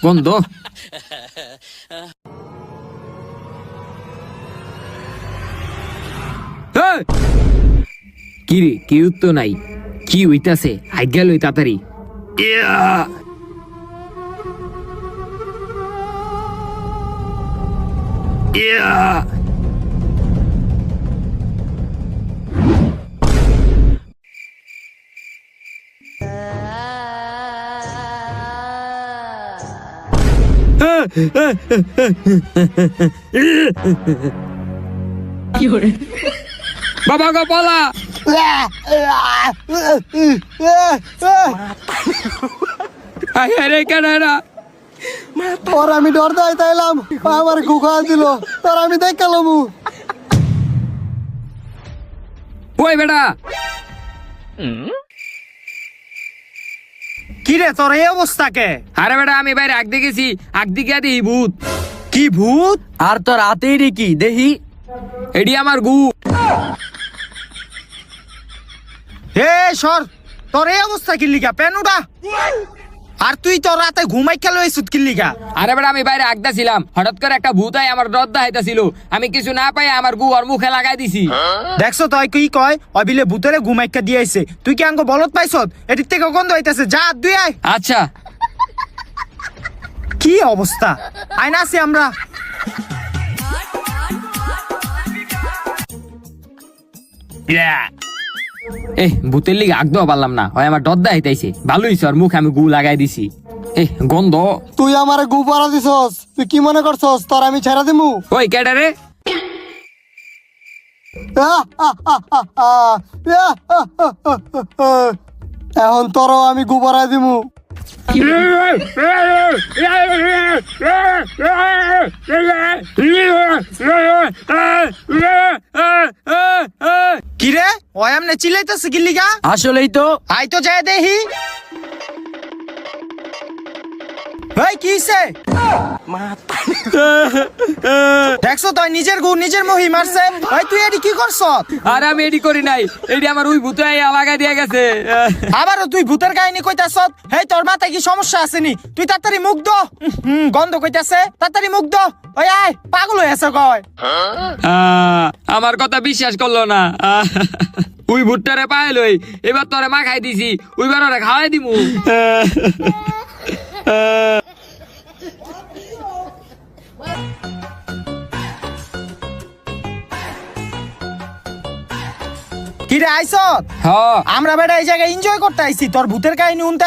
গন্ধ। কি রে, কেউ তো নাই, কি হইতাছে? আই গেল তাড়াতাড়ি। বাবা গো পালা। और আমি ডর দাই তাইলাম আমার গুখা দিল তোর আমি দেখালাম। ওই বেটা, কি রে তোর এই অবস্থা কে? আরে বেটা আমি বাইরে আগ দেখেছি, আগ দিকে দেখি ভূত। কি ভূত? আর তোর হাতেই রে কি দেখি? এডি আমার গু। হে সর, তোর এই অবস্থা কি লিগা? পেনুডা আর তুই তোর রাতে ঘুমাই খেলো এই সুত কি লিগা? আরে বেটা আমি বাইরে আগদা ছিলাম, হঠাৎ করে একটা ভূত আই আমার দরদা হাইতাছিল, আমি কিছু না পাই আমার গু আর মুখে লাগাই দিছি। দেখছো তুই কি কয় অবিলে ভূতরে ঘুমাইকা দিয়েছে, তুই কি আঙ্গ বলত পাইছত? এদিক থেকে গন্ধ হইতাছে, যা দুই আয়। আচ্ছা কি অবস্থা? আইনা আছি আমরা। ভূতের লিগে আগ দেওয়া পারলাম না, হয় আমার দরদা হাইতাইছে, ভালো হইছে আর মুখে আমি গু লাগাই দিছি। গন্ধ। তুই আমারে গু পাড়া দিছস, তুই কি মনে করছস তোর আমি ছেড়া দিমু? ওই কেডা রে? এখন তোরও আমি গু পাড়া দিমু। কিরে ওই আমনে চিল্লাইতেছে কি লিগা? আসলেই তো। আই তো যায় দেখি। ভাই কি হইছে? দেখছো তুই নিজের গু নিজের মহি মারছে। ভাই তুই এডি কি করছ? আরে আমি এডি করি নাই, এডি আমার ওই ভূতে আইয়া লাগাই দিয়া গেছে। আবারও তুই ভূতের কাহিনী কইতাছ? হেই তোর মাথায় কি সমস্যা আছে নি? তুই তাড়াতাড়ি মুখ দো। গন্ধ কইতাছে, তাড়াতাড়ি মুখ দো। ওই আয়, পাগল হয়ে আছে কয়। আমার কথা বিশ্বাস করলো না। ওই ভুট্টারে পাইল, এবার তোরে মা খাই দিছি, ওইবার ওরে খাওয়াই দিমু। কি রে আইছ? হ্যাঁ আমরা বেটা এই জায়গায় এনজয় করতে আইছি, তোর ভূতের কাহিনী উনতে